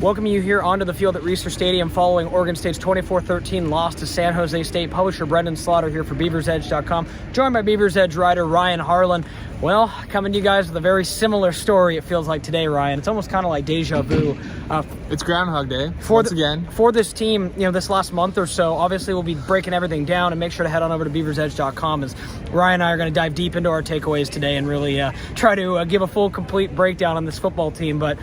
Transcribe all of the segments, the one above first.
Welcome you here onto the field at Reser Stadium following Oregon State's 24-13 loss to San Jose State. Publisher Brenden Slaughter here for BeaversEdge.com, joined by Beavers Edge writer Ryan Harlan. Well, coming to you guys with a very similar story, it feels like today, Ryan. It's almost kind of like deja vu. It's Groundhog Day, once again. For this team, this last month or so, obviously we'll be breaking everything down, and make sure to head on over to BeaversEdge.com as Ryan and I are going to dive deep into our takeaways today and really try to give a full, complete breakdown on this football team. But,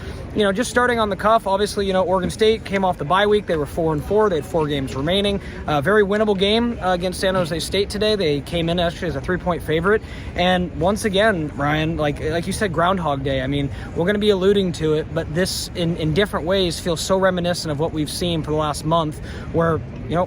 just starting on the cuff, obviously, Oregon State came off the bye week. They were 4-4. They had 4 games remaining. Very winnable game against San Jose State today. They came in actually as a 3-point favorite. And once again, Ryan, like you said, Groundhog Day. I mean, we're going to be alluding to it, but this in different ways feels so reminiscent of what we've seen for the last month where,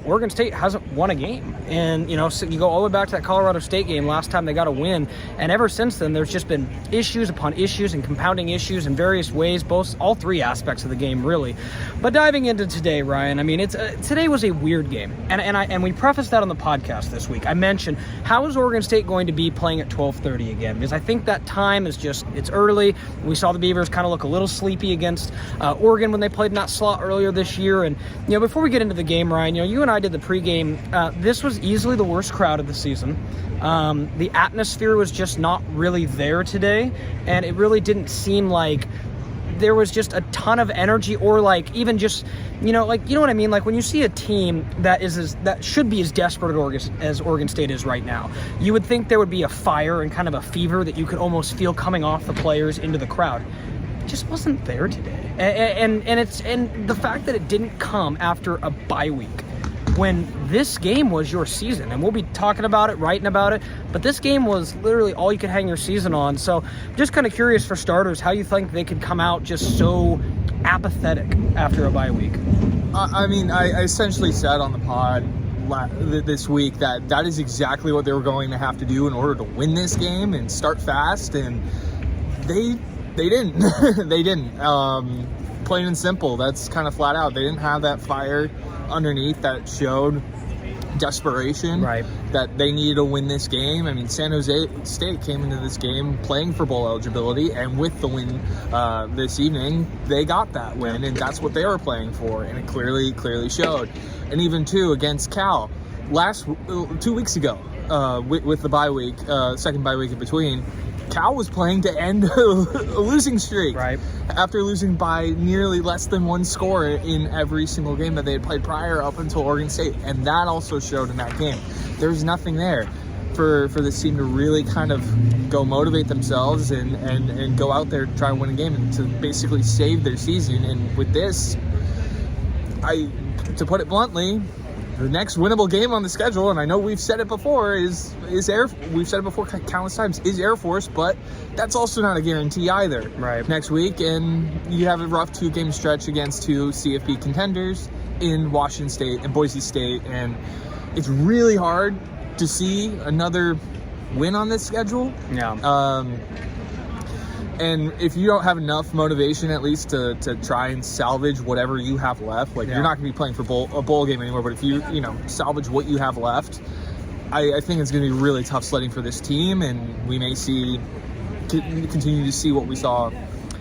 Oregon State hasn't won a game. And, so you go all the way back to that Colorado State game last time they got a win. And ever since then, there's just been issues upon issues and compounding issues in various ways, all 3 aspects of the game, really. But diving into today, Ryan, I mean, today was a weird game. And we prefaced that on the podcast this week. I mentioned, how is Oregon State going to be playing at 12:30 again? Because I think that time is it's early. We saw the Beavers kind of look a little sleepy against Oregon when they played in that slot earlier this year. And, before we get into the game, Ryan, you and I did the pregame. This was easily the worst crowd of the season. The atmosphere was just not really there today, and it really didn't seem like there was just a ton of energy, or even just, you know what I mean? Like when you see a team that should be as desperate as Oregon State is right now, you would think there would be a fire and kind of a fever that you could almost feel coming off the players into the crowd. It just wasn't there today. And the fact that it didn't come after a bye week, when this game was your season, and we'll be talking about it, writing about it, but this game was literally all you could hang your season on. So just kind of curious, for starters, how you think they could come out just so apathetic after a bye week. I essentially said on the pod this week that is exactly what they were going to have to do in order to win this game and start fast, and they didn't. They didn't. Plain and simple. That's kind of flat out. They didn't have that fire underneath that showed desperation, right, that they needed to win this game. I mean, San Jose State came into this game playing for bowl eligibility, and with the win this evening, they got that win, and that's what they were playing for, and it clearly showed. And even too against Cal 2 weeks ago, with the bye week, second bye week in between, Cal was playing to end a losing streak, right, after losing by nearly less than 1 score in every single game that they had played prior up until Oregon State. And that also showed in that game. There's nothing there for this team to really kind of go motivate themselves and go out there to try and win a game and to basically save their season. And with this, to put it bluntly, the next winnable game on the schedule, and I know we've said it before, we've said it before countless times, is Air Force, but that's also not a guarantee either. Right. Next week, and you have a rough 2-game stretch against 2 CFP contenders in Washington State and Boise State, and it's really hard to see another win on this schedule. Yeah. And if you don't have enough motivation, at least to try and salvage whatever you have left, you're not going to be playing for a bowl game anymore, but if you salvage what you have left, I think it's going to be really tough sledding for this team, and we may continue to see what we saw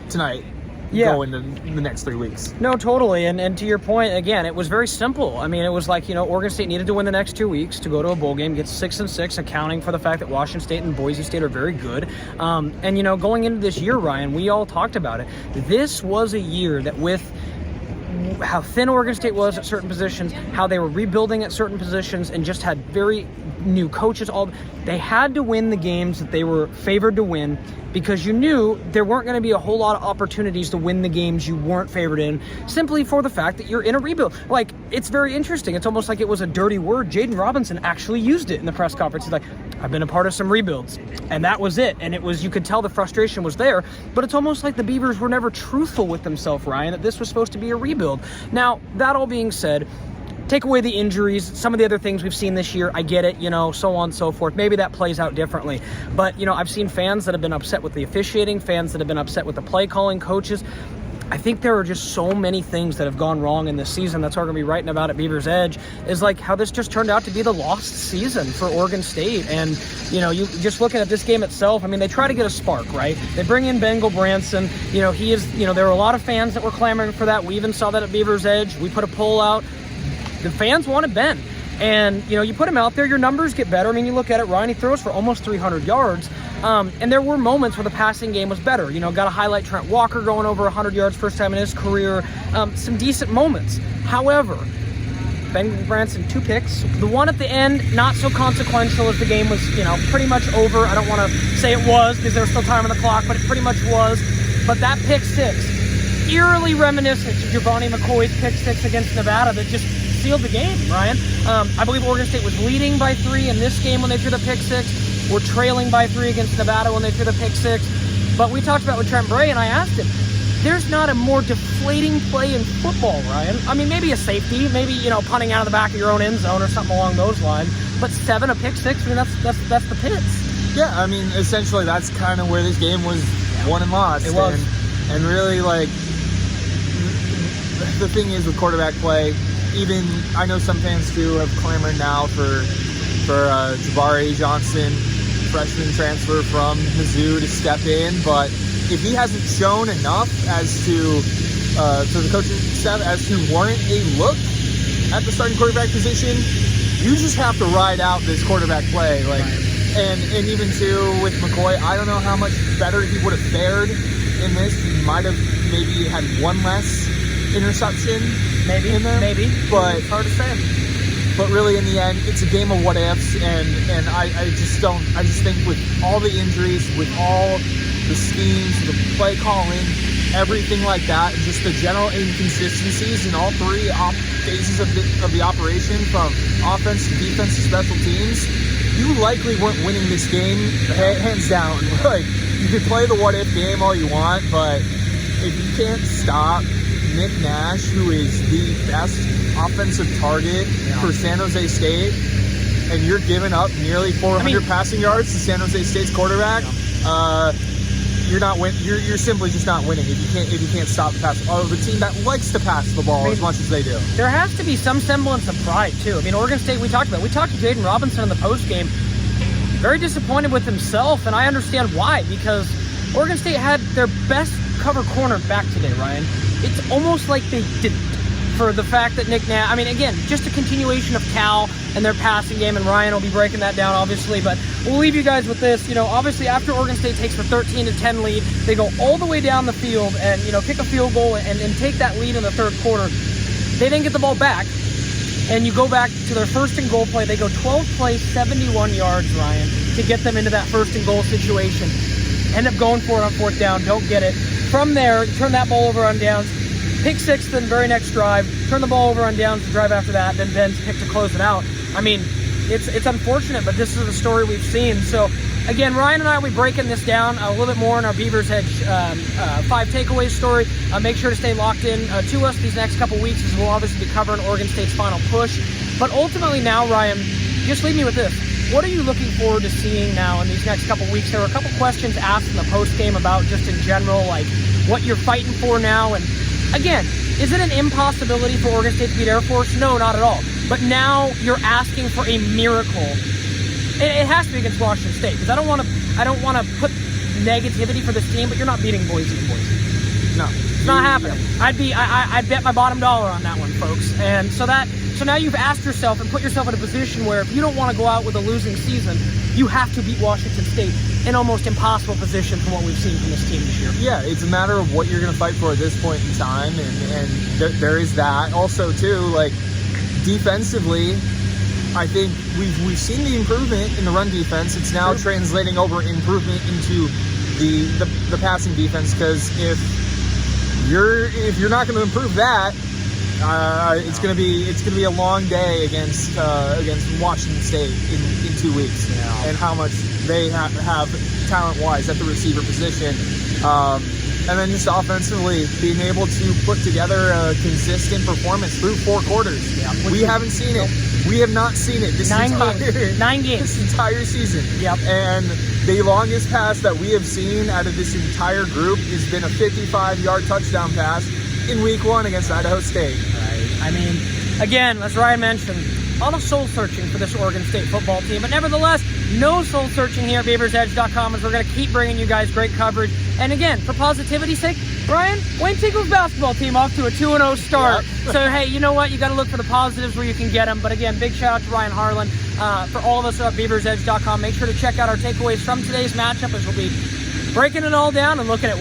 tonight. Go into the next 3 weeks. No, totally. And to your point, again, it was very simple. I mean, it was like, Oregon State needed to win the next 2 weeks to go to a bowl game, get 6-6, accounting for the fact that Washington State and Boise State are very good. And, going into this year, Ryan, we all talked about it. This was a year that, with how thin Oregon State was at certain positions, how they were rebuilding at certain positions, and just had very new coaches, they had to win the games that they were favored to win, because you knew there weren't going to be a whole lot of opportunities to win the games you weren't favored in, simply for the fact that you're in a rebuild. It's very interesting. It's almost like it was a dirty word. Jaden Robinson actually used it in the press conference. He's like, I've been a part of some rebuilds. And that was it. And you could tell the frustration was there, but it's almost like the Beavers were never truthful with themselves, Ryan, that this was supposed to be a rebuild. Now, that all being said, take away the injuries, some of the other things we've seen this year, I get it, so on and so forth. Maybe that plays out differently. But, I've seen fans that have been upset with the officiating, fans that have been upset with the play calling, coaches. I think there are just so many things that have gone wrong in this season. That's what we're going to be writing about at Beaver's Edge, is like how this just turned out to be the lost season for Oregon State. And, you know, you just looking at this game itself, I mean, they try to get a spark, right? They bring in Bengal Branson. You know, he is, you know, there were a lot of fans that were clamoring for that. We even saw that at Beaver's Edge. We put a poll out. The fans wanted Ben. And, you know, you put him out there, your numbers get better. I mean, you look at it, Ryan, he throws for almost 300 yards. And there were moments where the passing game was better. You know, got to highlight Trent Walker going over 100 yards first time in his career. Some decent moments. However, Ben Branson, 2 picks. The one at the end, not so consequential as the game was, you know, pretty much over. I don't want to say it was because there was still time on the clock, but it pretty much was. But that pick 6, eerily reminiscent to Giovanni McCoy's pick 6 against Nevada that just sealed the game, Ryan. I believe Oregon State was leading by 3 in this game when they threw the pick 6. We're trailing by 3 against Nevada when they threw the pick 6. But we talked about with Trent Bray, and I asked him, there's not a more deflating play in football, Ryan. I mean, maybe a safety, maybe, you know, punting out of the back of your own end zone or something along those lines. But 7, a pick 6, I mean, that's the pits. Yeah, I mean, essentially that's kind of where this game was won and lost. It was. And really, like, the thing is with quarterback play, even I know some fans too have clamored now for Jabari Johnson, freshman transfer from Mizzou, to step in, but if he hasn't shown enough as to the coaching staff as to warrant a look at the starting quarterback position, you just have to ride out this quarterback play. Like, and even too with McCoy, I don't know how much better he would have fared in this. He might have maybe had one less interception. Maybe, but it's hard to say. But really, in the end, it's a game of what ifs, and I just think with all the injuries, with all the schemes, the play calling, everything like that, and just the general inconsistencies in all 3 phases of the operation, from offense to defense to special teams, you likely weren't winning this game hands down. Like, you could play the what if game all you want, but if you can't stop Nick Nash, who is the best offensive target for San Jose State, and you're giving up nearly 400 passing yards to San Jose State's quarterback, you're simply just not winning if you can't stop the pass. The team that likes to pass the ball as much as they do. There has to be some semblance of pride too. I mean, Oregon State, we talked to Jaden Robinson in the post game, very disappointed with himself, and I understand why, because Oregon State had their best cover corner back today, Ryan. It's almost like they didn't, for the fact that Nick Nash, I mean, again, just a continuation of Cal and their passing game, and Ryan will be breaking that down, obviously, but we'll leave you guys with this. You know, obviously, after Oregon State takes the 13-10 lead, they go all the way down the field and, you know, kick a field goal and take that lead in the third quarter. They then get the ball back, and you go back to their first and goal play. They go 12 plays, 71 yards, Ryan, to get them into that first and goal situation. End up going for it on 4th down, don't get it. From there, you turn that ball over on downs. Pick 6 the very next drive. Turn the ball over on downs, the drive after that. Then Ben's pick to close it out. I mean, it's unfortunate, but this is the story we've seen. So, again, Ryan and I will be breaking this down a little bit more in our Beaver's Edge 5 takeaways story. Make sure to stay locked in to us these next couple weeks, as we'll obviously be covering Oregon State's final push. But ultimately now, Ryan, just leave me with this. What are you looking forward to seeing now in these next couple weeks? There were a couple questions asked in the post game about just in general, like what you're fighting for now. And again, is it an impossibility for Oregon State to beat Air Force? No, not at all. But now you're asking for a miracle. It has to be against Washington State, because I don't want to put negativity for this team, but you're not beating Boise. No, it's not happening. I'd bet my bottom dollar on that one, folks. And so now you've asked yourself and put yourself in a position where if you don't want to go out with a losing season, you have to beat Washington State, an almost impossible position from what we've seen from this team this year. Yeah, it's a matter of what you're going to fight for at this point in time, and there is that. Also, too, like, defensively, I think we've seen the improvement in the run defense. It's now translating over improvement into the passing defense, because if you're not going to improve that, it's gonna be a long day against Washington State in 2 weeks, and how much they have talent-wise at the receiver position, and then just offensively being able to put together a consistent performance through 4 quarters. We haven't seen it. We have not seen it this 9 games. this entire season. Yep. And the longest pass that we have seen out of this entire group has been a 55-yard touchdown pass in week 1 against Idaho State. Right. I mean, again, as Ryan mentioned, a lot of soul searching for this Oregon State football team, but nevertheless, no soul searching here at BeaversEdge.com, as we're going to keep bringing you guys great coverage. And again, for positivity's sake, Ryan, Wayne Tinkle's basketball team off to a 2-0 start. Yep. So, hey, you know what? You got to look for the positives where you can get them. But again, big shout out to Ryan Harlan. For all of us at BeaversEdge.com, make sure to check out our takeaways from today's matchup, as we'll be breaking it all down and looking at